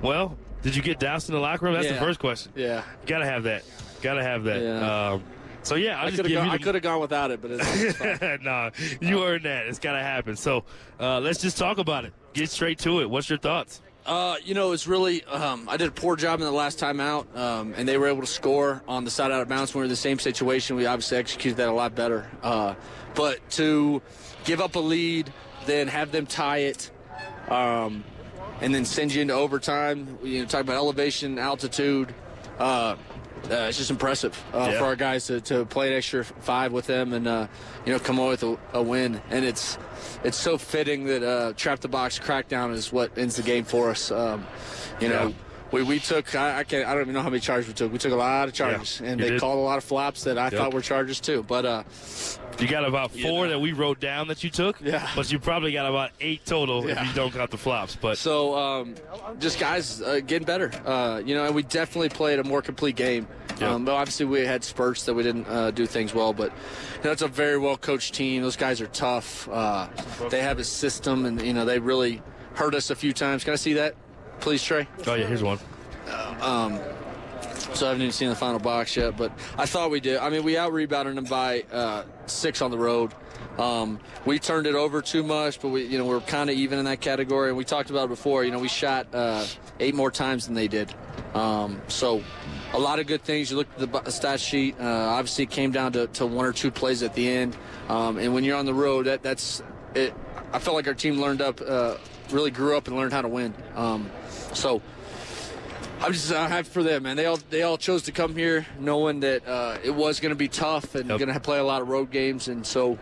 Well, did you get doused in the locker room? That's the first question. Yeah. Got to have that. Got to have that. Yeah. So, yeah, I could have gone without it, but it's fine. No, you earned that. It's got to happen. So let's just talk about it. Get straight to it. What's your thoughts? It's really I did a poor job in the last time out, and they were able to score on the side out of bounds when we were in the same situation. We obviously executed that a lot better. But to give up a lead, then have them tie it, and then send you into overtime, talk about elevation, altitude. It's just impressive for our guys to play an extra 5 with them and come away with a win. And it's so fitting that trap the box crackdown is what ends the game for us. We took I don't even know how many charges we took. We took a lot of charges, and they called a lot of flops that I thought were charges too. But you got about 4 that we wrote down that you took. Yeah. But you probably got about 8 total if you don't count the flops. But so just guys getting better. And we definitely played a more complete game. But obviously we had spurts that we didn't do things well. But it's a very well coached team. Those guys are tough. They have a system, and they really hurt us a few times. Can I see that, please, Trey? Oh yeah, here's one. So I haven't even seen the final box yet, but I thought we did. I mean, we out-rebounded them by 6 on the road. We turned it over too much, but we're kind of even in that category. And we talked about it before. We shot 8 more times than they did. So a lot of good things. You look at the stat sheet. Obviously, it came down to 1 or 2 plays at the end. And when you're on the road, that's it. I felt like our team really grew up and learned how to win. So I'm just happy for them, man. They all chose to come here knowing that it was going to be tough and going to play a lot of road games, and so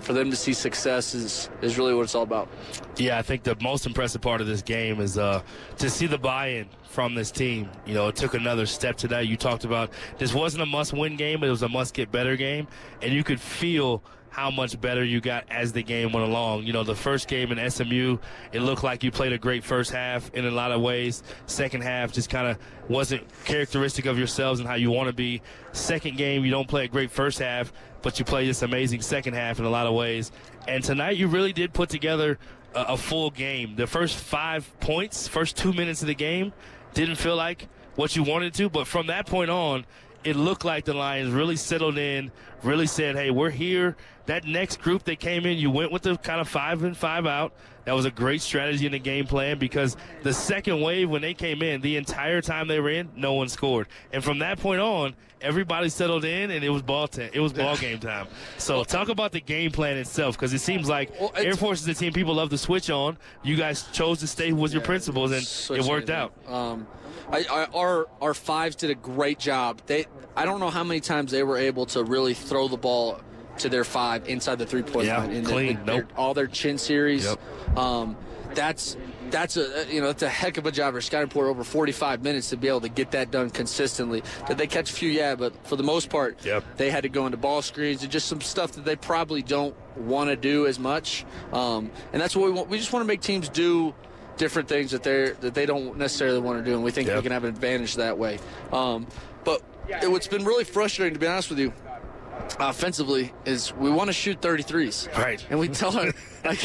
for them to see success is really what it's all about. Yeah, I think the most impressive part of this game is to see the buy-in from this team. It took another step today. You talked about this wasn't a must-win game, but it was a must-get-better game, and you could feel how much better you got as the game went along. The first game in SMU, it looked like you played a great first half in a lot of ways. Second half just kind of wasn't characteristic of yourselves and how you want to be. Second game, you don't play a great first half, but you play this amazing second half in a lot of ways. And tonight you really did put together a full game. The first 5 points, first 2 minutes of the game, didn't feel like what you wanted to, but from that point on, it looked like the Lions really settled in, really said, hey, we're here. That next group that came in, you went with the kind of 5 and 5 out. That was a great strategy in the game plan because the second wave, when they came in, the entire time they were in, no one scored. And from that point on, everybody settled in, and it was ball game time. So talk about the game plan itself, because it seems like Air Force is a team people love to switch on. You guys chose to stay with your principles, and it worked out. Our 5s did a great job. I don't know how many times they were able to really throw the ball to their 5 inside the 3-point line. Clean. All their chin series. Yep. That's a heck of a job for Scotty Porter over 45 minutes to be able to get that done consistently. Did they catch a few? Yeah, but for the most part, they had to go into ball screens and just some stuff that they probably don't want to do as much. And that's what we want. We just want to make teams do different things that they don't necessarily want to do, and we think we can have an advantage that way. But what's been really frustrating, to be honest with you, offensively, is we want to shoot 33s. Right. And we tell them, I'm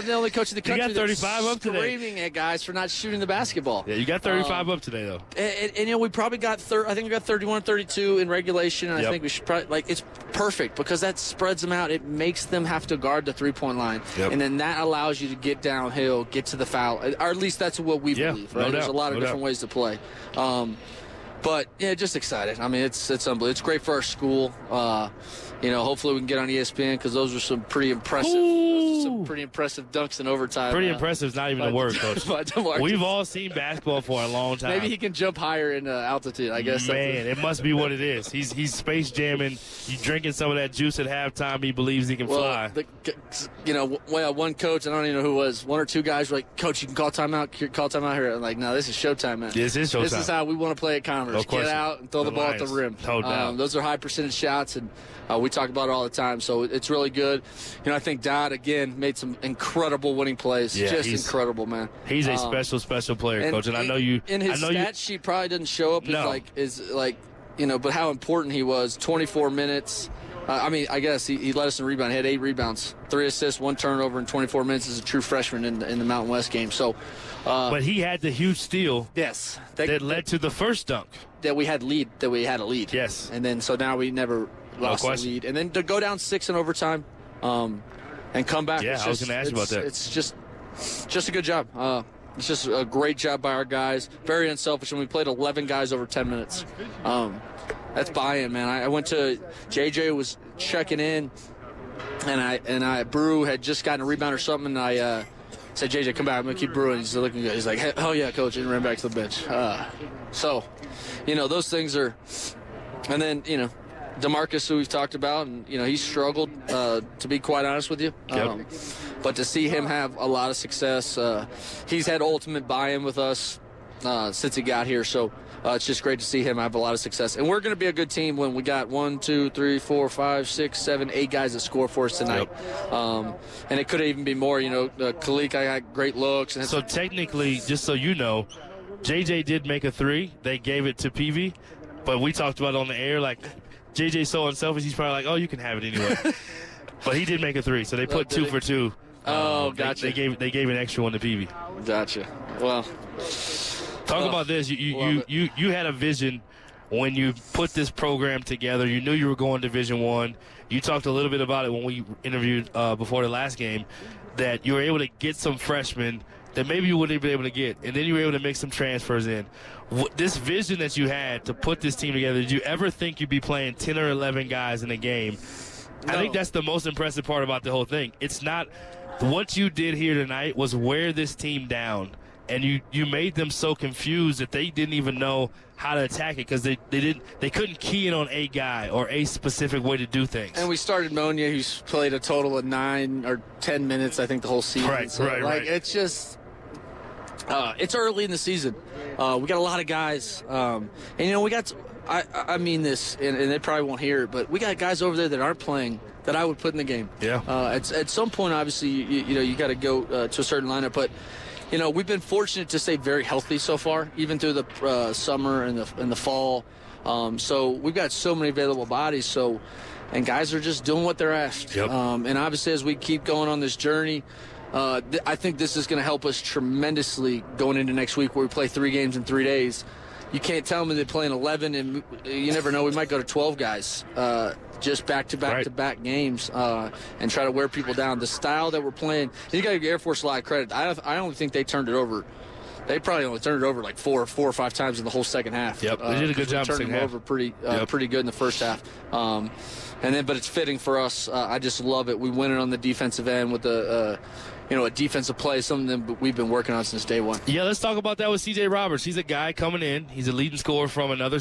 the only coach in the country you got 35 up today, screaming at guys for not shooting the basketball. Yeah, you got 35 up today, though. And we probably got I think we got 31, 32 in regulation, and I think we should probably, it's perfect because that spreads them out. It makes them have to guard the 3-point line. And then that allows you to get downhill, get to the foul. Or at least that's what we believe, right? There's a lot of different ways to play. But just excited. I mean, it's unbelievable. It's great for our school. Hopefully we can get on ESPN because those are some pretty impressive. Those are some pretty impressive dunks in overtime. Pretty impressive is not even a word, Coach. We've all seen basketball for a long time. Maybe he can jump higher in altitude. I guess. Man, it must be what it is. He's space jamming. He's drinking some of that juice at halftime. He believes he can fly. One coach, I don't even know who it was. 1 or 2 guys were like, "Coach, you can call timeout. Call timeout here." I'm like, "No, this is showtime, man. This is showtime. This is how we want to play at Commerce. Get out and throw the ball Lions. at the rim. No doubt. Those are high percentage shots, and we talk about it all the time. So it's really good. I think Dodd again made some incredible winning plays. Yeah, just incredible, man. He's a special player, Coach. And I know you. In his stat sheet, probably doesn't show up but how important he was. 24 minutes. I guess he led us in rebound. He had 8 rebounds, 3 assists, 1 turnover in 24 minutes as a true freshman in the Mountain West game. So, but he had the huge steal. Yes, that led to the first dunk. That we had a lead. Yes, and then so now we never lost the lead, and then to go down 6 in overtime, and come back. Yeah, I was going to ask you about that. It's just a good job. It's just a great job by our guys. Very unselfish, and we played 11 guys over 10 minutes. That's buy-in, man. I went to JJ was checking in, and Brew had just gotten a rebound or something, and I said, JJ, come back. I'm gonna keep brewing. He's looking good. He's like, hell yeah, coach, and ran back to the bench. So, those things are, and then DeMarcus, who we've talked about, and he struggled, to be quite honest with you. Yep. But to see him have a lot of success, he's had ultimate buy-in with us since he got here. So it's just great to see him have a lot of success. And we're going to be a good team when we got 1, 2, 3, 4, 5, 6, 7, 8 guys that score for us tonight. Yep. And it could even be more. Khalik, I got great looks. And so technically, just so you know, JJ did make a 3. They gave it to PV, but we talked about it on the air like JJ's so unselfish. He's probably like, oh, you can have it anyway. But he did make a 3, so they put 2 for 2. Gotcha. They gave an extra one to PV. Gotcha. Well, talk about this. You had a vision when you put this program together. You knew you were going Division I. You talked a little bit about it when we interviewed before the last game, that you were able to get some freshmen that maybe you wouldn't have been able to get, and then you were able to make some transfers in. This vision that you had to put this team together, did you ever think you'd be playing 10 or 11 guys in a game? No. I think that's the most impressive part about the whole thing. It's not what you did here tonight was wear this team down, and you made them so confused that they didn't even know how to attack it because they couldn't key in on a guy or a specific way to do things. And we started Monia, who's played a total of 9 or 10 minutes, I think, the whole season. Right, so, right. It's just it's early in the season. We got a lot of guys, and we got. I mean this, and they probably won't hear it, but we got guys over there that aren't playing that I would put in the game. Yeah. At some point, obviously, you got to go to a certain lineup, but we've been fortunate to stay very healthy so far, even through the summer and the fall. So we've got so many available bodies. And guys are just doing what they're asked. Yep. And obviously, as we keep going on this journey, I think this is going to help us tremendously going into next week, where we play 3 games in 3 days. You can't tell them they're playing 11, and you never know. We might go to 12 guys, just back-to-back games, and try to wear people down. The style that we're playing, you got to give Air Force a lot of credit. I don't think they turned it over. They probably only turned it over like 4 or 5 times in the whole second half. Yep, they did a good job. Turned them over pretty good in the first half. But it's fitting for us. I just love it. We win it on the defensive end with a defensive play, something that we've been working on since day one. Yeah, let's talk about that with C.J. Roberts. He's a guy coming in. He's a leading scorer from another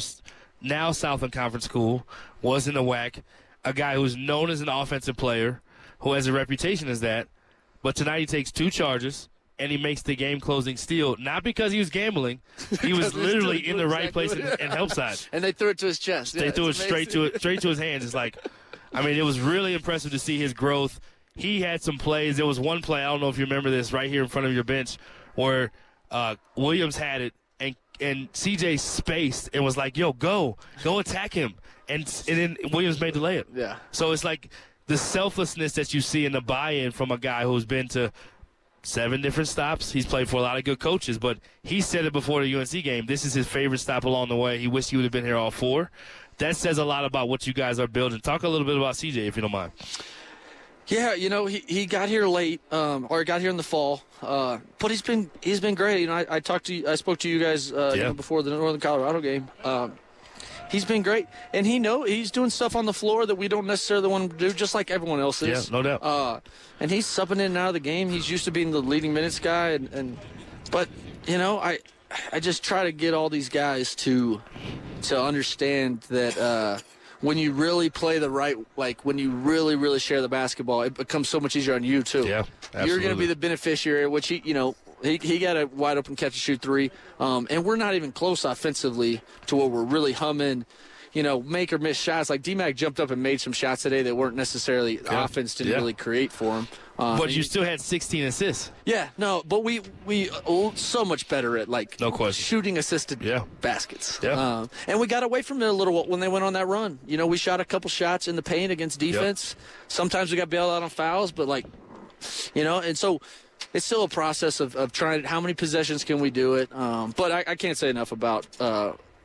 now Southland Conference school, was in the WAC, a guy who's known as an offensive player, who has a reputation as that. But tonight he takes 2 charges, and he makes the game-closing steal, not because he was gambling. He was literally in the right place and help side. And they threw it to his chest. They threw it straight to his hands. It's like, it was really impressive to see his growth. He had some plays. There was one play, I don't know if you remember this, right here in front of your bench, where Williams had it, and CJ spaced and was like, yo, go attack him. And then Williams made the layup. Yeah. So it's like the selflessness that you see in the buy-in from a guy who's been to 7 different stops. He's played for a lot of good coaches, but he said it before the UNC game. This is his favorite stop along the way. He wished he would have been here all 4. That says a lot about what you guys are building. Talk a little bit about CJ, if you don't mind. Yeah, he got here late, or got here in the fall, but he's been great. I spoke to you guys before the Northern Colorado game. He's been great, and he's doing stuff on the floor that we don't necessarily want to do, just like everyone else is. Yeah, no doubt. And he's supping in and out of the game. He's used to being the leading minutes guy, but I just try to get all these guys to understand that. When you really play when you really, really share the basketball, it becomes so much easier on you, too. Yeah, absolutely. You're going to be the beneficiary, which he got a wide-open catch-and-shoot 3. And we're not even close offensively to where we're really humming. make or miss shots. Like D-Mac jumped up and made some shots today that weren't necessarily offense didn't really create for him. But you still had 16 assists. Yeah, no, but we so much better at shooting assisted baskets. Yeah. And we got away from it a little when they went on that run. We shot a couple shots in the paint against defense. Yep. Sometimes we got bailed out on fouls, but and so it's still a process of trying. How many possessions can we do it? But I can't say enough about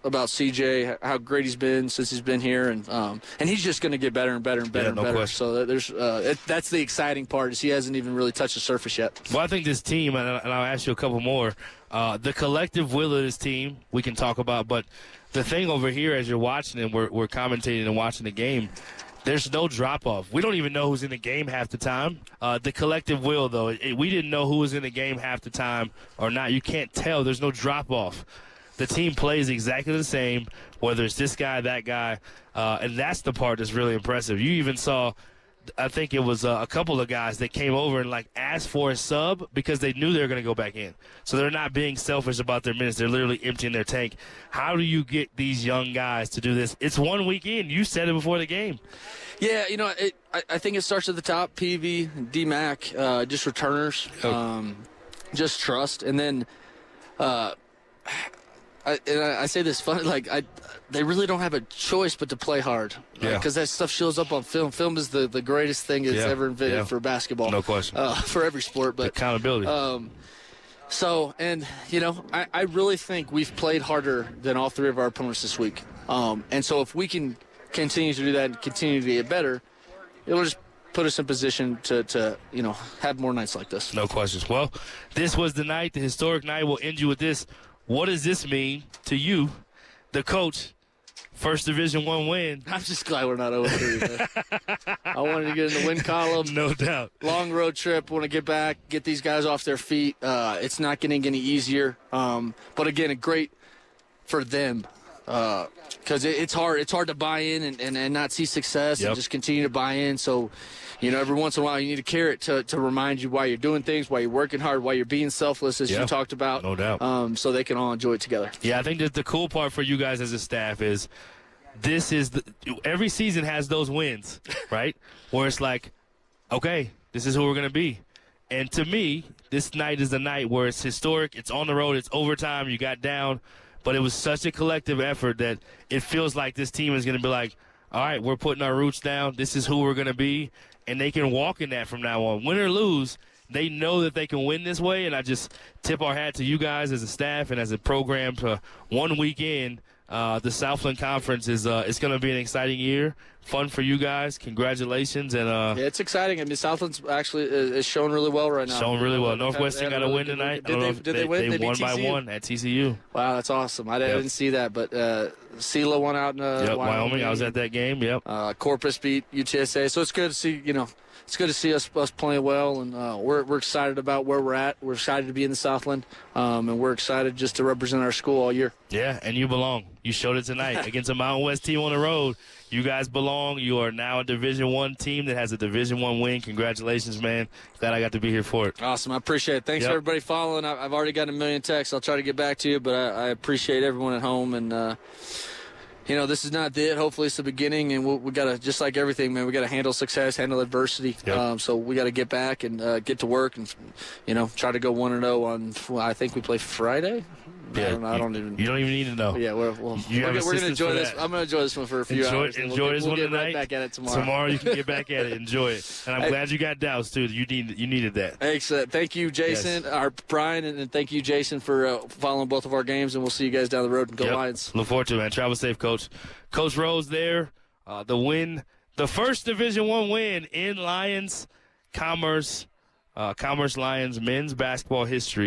CJ, how great he's been since he's been here, and he's just going to get better and better and better and better. Question. So there's that's the exciting part, is he hasn't even really touched the surface yet. Well, I think this team, and I'll ask you a couple more, the collective will of this team we can talk about, but the thing over here as you're watching and we're commentating and watching the game, there's no drop-off. We don't even know who's in the game half the time. The collective will, though, we didn't know who was in the game half the time or not. You can't tell. There's no drop-off. The team plays exactly the same, whether it's this guy, that guy, and that's the part that's really impressive. You even saw, I think it was a couple of guys that came over and asked for a sub because they knew they were going to go back in. So they're not being selfish about their minutes. They're literally emptying their tank. How do you get these young guys to do this? It's 1 weekend. You said it before the game. Yeah, I think it starts at the top. PV, D-Mac, just returners, just trust, and then. I say this funny, they really don't have a choice but to play hard. Because that stuff shows up on film. Film is the greatest thing that's ever invented for basketball. No question. For every sport. But accountability. I really think we've played harder than all three of our opponents this week. And so if we can continue to do that and continue to get better, it'll just put us in position to have more nights like this. No questions. Well, this was the night, the historic night. We'll end you with this. What does this mean to you, the coach? First Division I win. I'm just glad we're not 0-3, man. I wanted to get in the win column. No doubt. Long road trip. Want to get back, get these guys off their feet. It's not getting any easier. But again, great for them. Because it's hard. It's hard to buy in and not see success and just continue to buy in. So, every once in a while you need a carrot to remind you why you're doing things, why you're working hard, why you're being selfless, as you talked about. No doubt. So they can all enjoy it together. Yeah, I think that the cool part for you guys as a staff is every season has those wins, right? Where it's okay, this is who we're going to be. And to me, this night is the night where it's historic. It's on the road. It's overtime. You got down. But it was such a collective effort that it feels like this team is going to be all right, we're putting our roots down. This is who we're going to be. And they can walk in that from now on. Win or lose, they know that they can win this way. And I just tip our hat to you guys as a staff and as a program for 1 weekend. The Southland Conference is it's going to be an exciting year. Fun for you guys. Congratulations. And it's exciting. I mean, Southland's actually is showing really well right now. Showing really well. Northwestern got a win tonight. Did they win? They won by 1 at TCU. Wow, that's awesome. I didn't see that, but Sela won out in Wyoming. I was at that game. Yep. Corpus beat UTSA. So it's good to see, it's good to see us playing well, and we're excited about where we're at. We're excited to be in the Southland, and we're excited just to represent our school all year. Yeah, and you belong. You showed it tonight against a Mountain West team on the road. You guys belong. You are now a Division I team that has a Division I win. Congratulations, man. Glad I got to be here for it. Awesome. I appreciate it. Thanks for everybody following. I've already got a million texts. I'll try to get back to you, but I appreciate everyone at home, and this is not it. Hopefully it's the beginning, and we got to, just like everything, man, we got to handle success, handle adversity. Yep. So we got to get back and get to work and, try to go 1-0 on, I think we play Friday. Yeah, I don't even. You don't even need to know. Yeah, we're going to enjoy this. I'm going to enjoy this one for a few hours. Enjoy this one tonight. We'll get right back at it tomorrow. Tomorrow you can get back at it. Enjoy it. And I'm glad you got doused, too. You needed that. Thanks. Thank you, Jason, Brian, and thank you, Jason, for following both of our games. And we'll see you guys down the road. And go Lions. Look forward to it, man. Travel safe, Coach. Coach Rose there. The win. The first Division I win in Lions Commerce Lions men's basketball history.